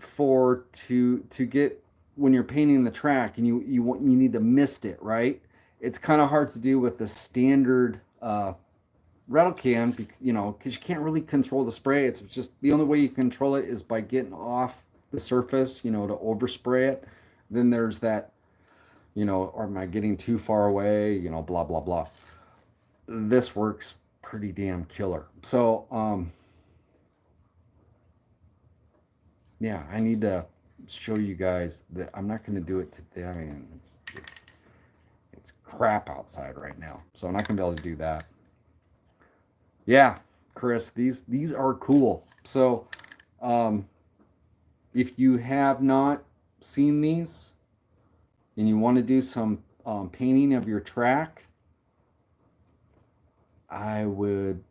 to get, when you're painting the track and you need to mist it, right? It's kind of hard to do with the standard rattle can, because you can't really control the spray. It's just the only way you control it is by getting off the surface, to overspray it. Then there's that, or am I getting too far away? Blah blah blah. This works pretty damn killer. So yeah, I need to show you guys that. I'm not going to do it today. I mean, it's crap outside right now, so I'm not going to be able to do that. Yeah, Chris, these are cool. So if you have not seen these and you want to do some painting of your track, I would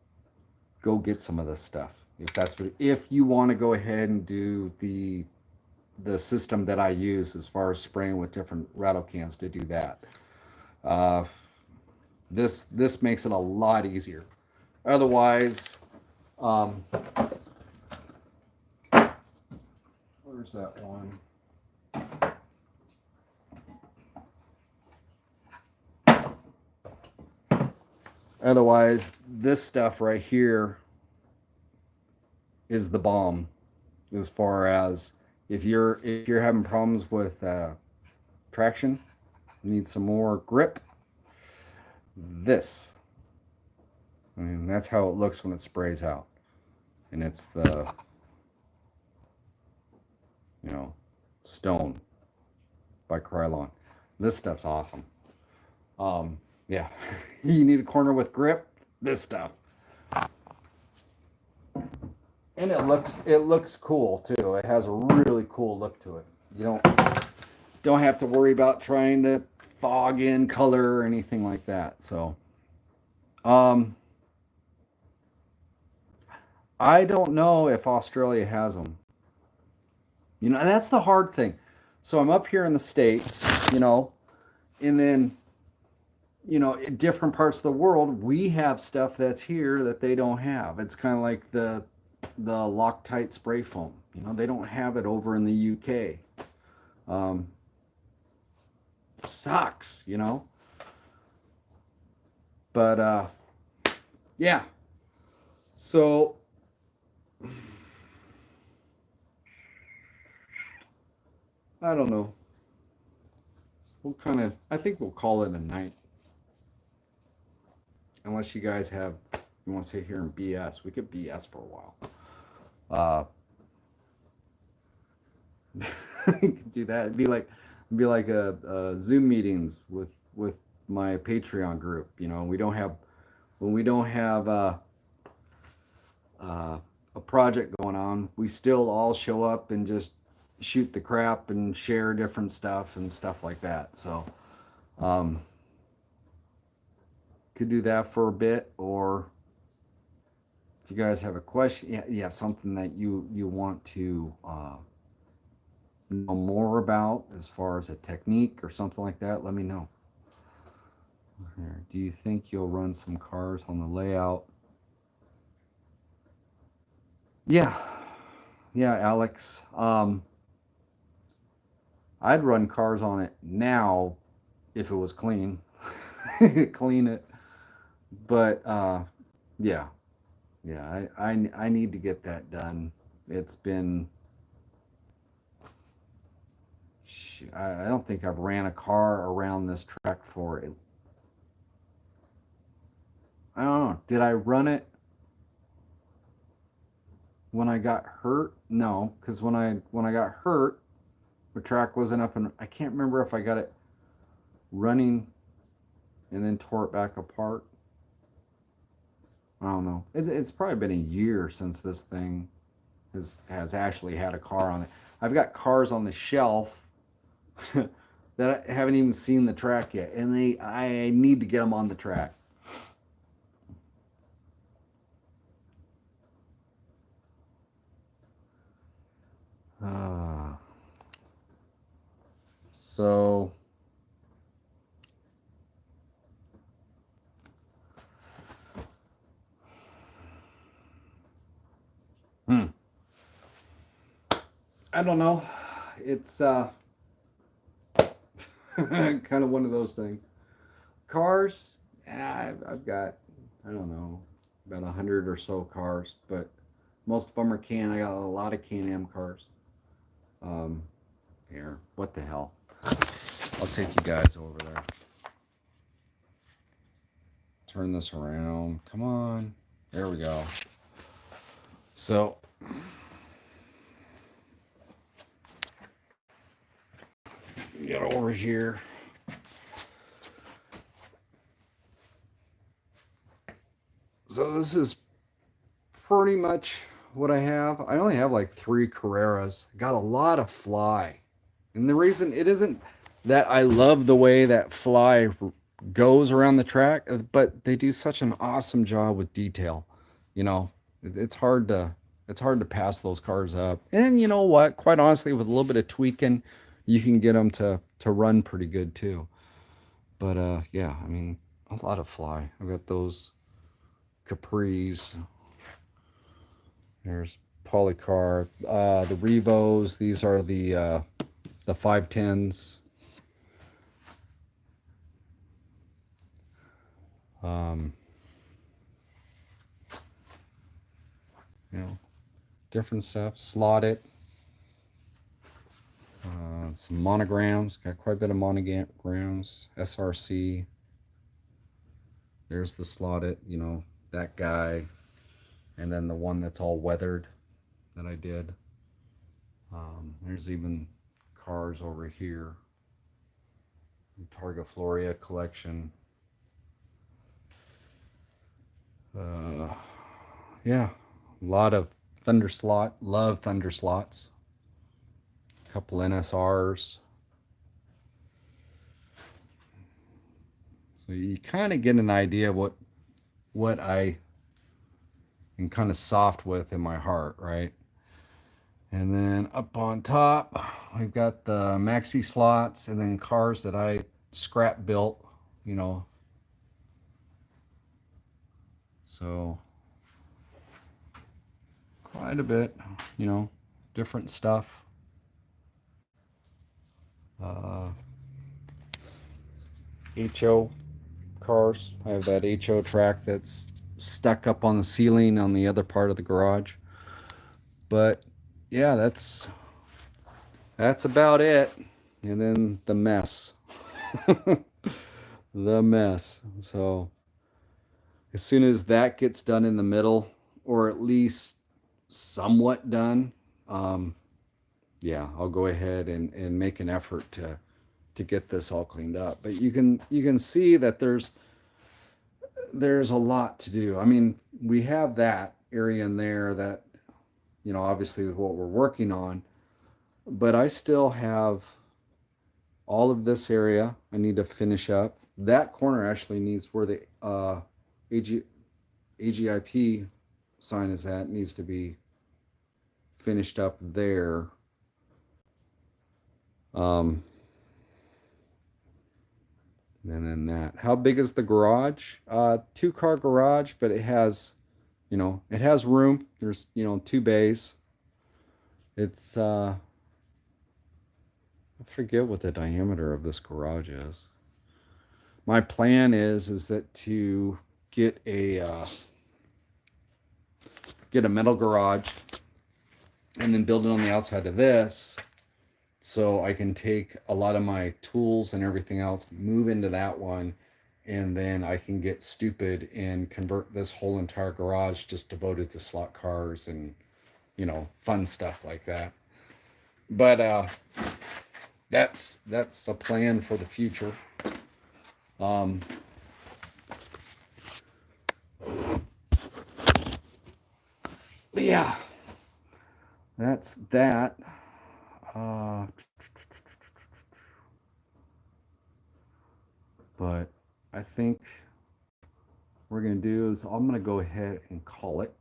go get some of this stuff. If you want to go ahead and do the system that I use as far as spraying with different rattle cans to do that. This makes it a lot easier. Otherwise, um, where's that one? Otherwise, this stuff right here is the bomb. As far as if you're having problems with traction, need some more grip. This, I mean, that's how it looks when it sprays out, and it's the Stone by Krylon. This stuff's awesome. Yeah, you need a corner with grip. This stuff, and it looks cool too. It has a really cool look to it. You don't have to worry about trying to fog in color or anything like that. So, um, I don't know if Australia has them. And that's the hard thing. So I'm up here in the States, and then, in different parts of the world, we have stuff that's here that they don't have. It's kind of like the Loctite spray foam. They don't have it over in the UK. Um, sucks. But yeah. So I don't know. I think we'll call it a night. Unless you guys you want to sit here and BS. We could BS for a while. Uh, you could do that. It'd be like a Zoom meetings with my Patreon group. We don't have when we don't have a project going on. We still all show up and just shoot the crap and share different stuff and stuff like that. So, um, could do that for a bit, or if you guys have a question, yeah, something that you want to know more about as far as a technique or something like that, let me know. Here, do you think you'll run some cars on the layout? Yeah, yeah, Alex. I'd run cars on it now if it was clean. Clean it. But yeah, yeah, I need to get that done. It's been I don't think I've ran a car around this track for it. I don't know. Did I run it when I got hurt? No, because when I got hurt, the track wasn't up, and I can't remember if I got it running and then tore it back apart. I don't know. It's probably been a year since this thing has actually had a car on it. I've got cars on the shelf that I haven't even seen the track yet, and I need to get them on the track. Uh, so hmm, I don't know. It's kind of one of those things. Cars, yeah, I've got, I don't know, about 100 or so cars, but most of them are Can. I got a lot of Can-Am cars. Um, Here, what the hell? I'll take you guys over there. Turn this around. Come on. There we go. So, get over here. So this is pretty much what I have. I only have like 3 Carreras. Got a lot of fly. And the reason it isn't that I love the way that fly goes around the track, but they do such an awesome job with detail. You know, it's hard to pass those cars up. And you know what? Quite honestly, with a little bit of tweaking, you can get them to run pretty good too. But yeah, I mean, a lot of fly. I've got those Capris. There's Polycar. The Revos, these are the 510s. You know, different stuff. Slot it. Some monograms. Got quite a bit of monograms. SRC. There's the slotted, you know, that guy. And then the one that's all weathered that I did. There's even cars over here. Targa Florio collection. Yeah, a lot of thunder slot. Love thunder slots. A couple NSRs. So you kind of get an idea of what I am kind of soft with in my heart, right? And then up on top, we've got the maxi slots and then cars that I scrap built, you know. So quite a bit, you know, different stuff. HO cars. I have that HO track that's stuck up on the ceiling on the other part of the garage. But yeah, that's about it. And then the mess. The mess. So as soon as that gets done in the middle, or at least somewhat done, yeah, I'll go ahead and make an effort to get this all cleaned up. But you can see that there's a lot to do. I mean, we have that area in there that, you know, obviously is what we're working on, but I still have all of this area I need to finish up. That corner actually needs where the AGIP sign is at, needs to be finished up there. And then that. How big is the garage? 2-car garage, but it has, you know, it has room. There's, you know, 2 bays. It's I forget what the diameter of this garage is. My plan is that to get a metal garage and then build it on the outside of this, so I can take a lot of my tools and everything else, move into that one, and then I can get stupid and convert this whole entire garage just devoted to slot cars and, you know, fun stuff like that. But that's a plan for the future. But yeah, that's that. But I think what we're going to do is I'm going to go ahead and call it.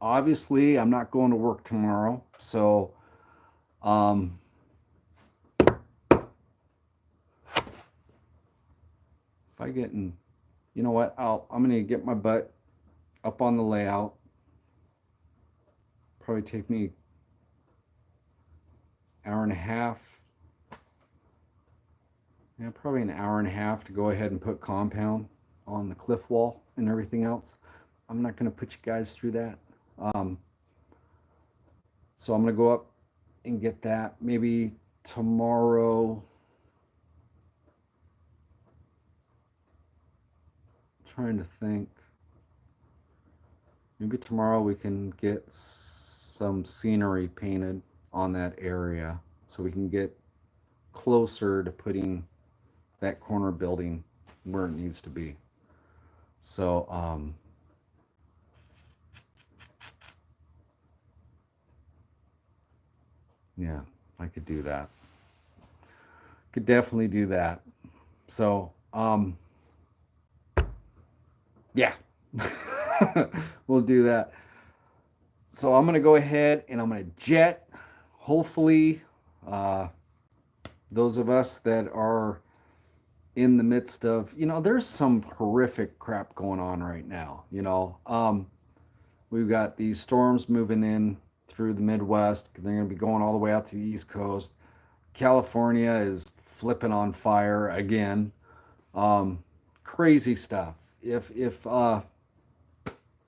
Obviously, I'm not going to work tomorrow, so if I get in, you know what, I'm going to get my butt up on the layout. Probably take me hour and a half. Yeah, probably an hour and a half to go ahead and put compound on the cliff wall and everything else. I'm not going to put you guys through that. So I'm going to go up and get that maybe tomorrow. I'm trying to think. Maybe tomorrow we can get some scenery painted on that area so we can get closer to putting that corner building where it needs to be. So yeah, I could do that. Could definitely do that. So yeah. We'll do that. So I'm gonna go ahead and I'm gonna jet. Hopefully those of us that are in the midst of, there's some horrific crap going on right now. We've got these storms moving in through the Midwest. They're going to be going all the way out to the East Coast. California is flipping on fire again. Crazy stuff. If one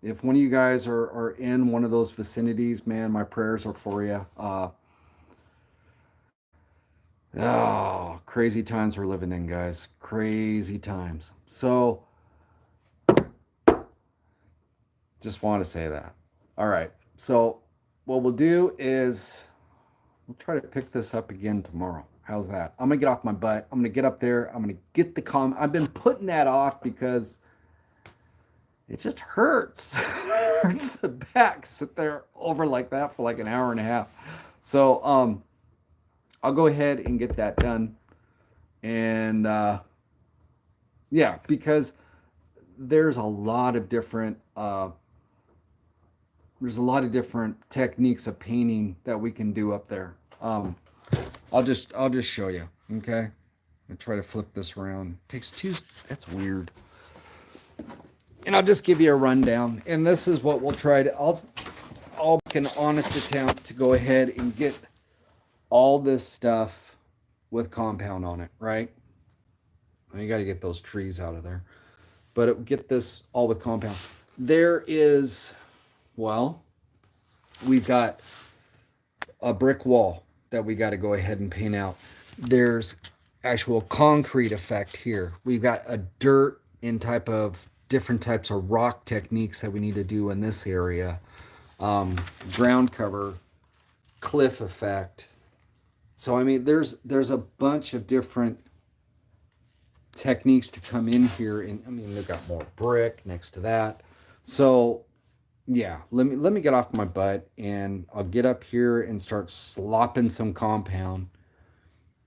of you guys are in one of those vicinities, man, my prayers are for you. Oh, crazy times we're living in, guys. Crazy times. So, just want to say that. All right. So, what we'll do is we'll try to pick this up again tomorrow. How's that? I'm going to get off my butt. I'm going to get up there. I'm going to get the I've been putting that off because it just hurts. It hurts the back. Sit there over like that for like an hour and a half. So, I'll go ahead and get that done. And yeah, because there's a lot of different techniques of painting that we can do up there. I'll just show you. Okay, I'll try to flip this around. It takes two. That's weird. And I'll just give you a rundown. And this is what we'll try to. I'll make an honest attempt to go ahead and get all this stuff with compound on it, right? You got to get those trees out of there. But get this all with compound. There is, well, we've got a brick wall that we got to go ahead and paint out. There's actual concrete effect here. We've got a dirt and different types of rock techniques that we need to do in this area. Ground cover, cliff effect. So, I mean, there's a bunch of different techniques to come in here. And I mean, they've got more brick next to that. So, yeah, let me get off my butt and I'll get up here and start slopping some compound.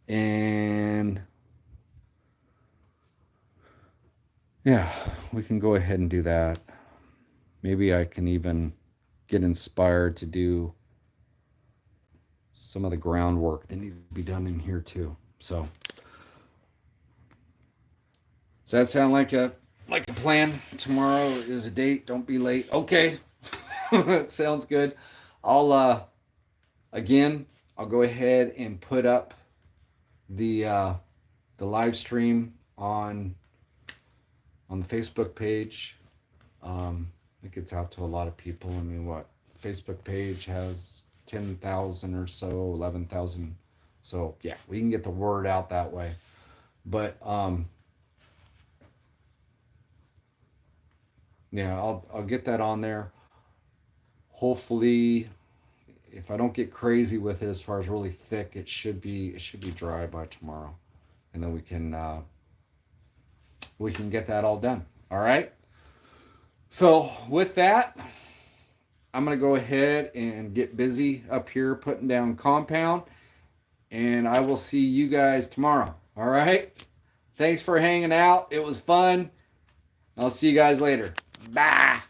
And yeah, we can go ahead and do that. Maybe I can even get inspired to do some of the groundwork that needs to be done in here too. So, does that sound like a plan? Tomorrow is a date. Don't be late. Okay, that sounds good. I'll go ahead and put up the live stream on the Facebook page. It gets out to a lot of people. I mean, Facebook page has 10,000 or so, 11,000. So yeah, we can get the word out that way. But yeah, I'll get that on there. Hopefully, if I don't get crazy with it as far as really thick, it should be dry by tomorrow, and then we can get that all done. All right. So with that, I'm going to go ahead and get busy up here putting down compound, and I will see you guys tomorrow. All right. Thanks for hanging out. It was fun. I'll see you guys later. Bye.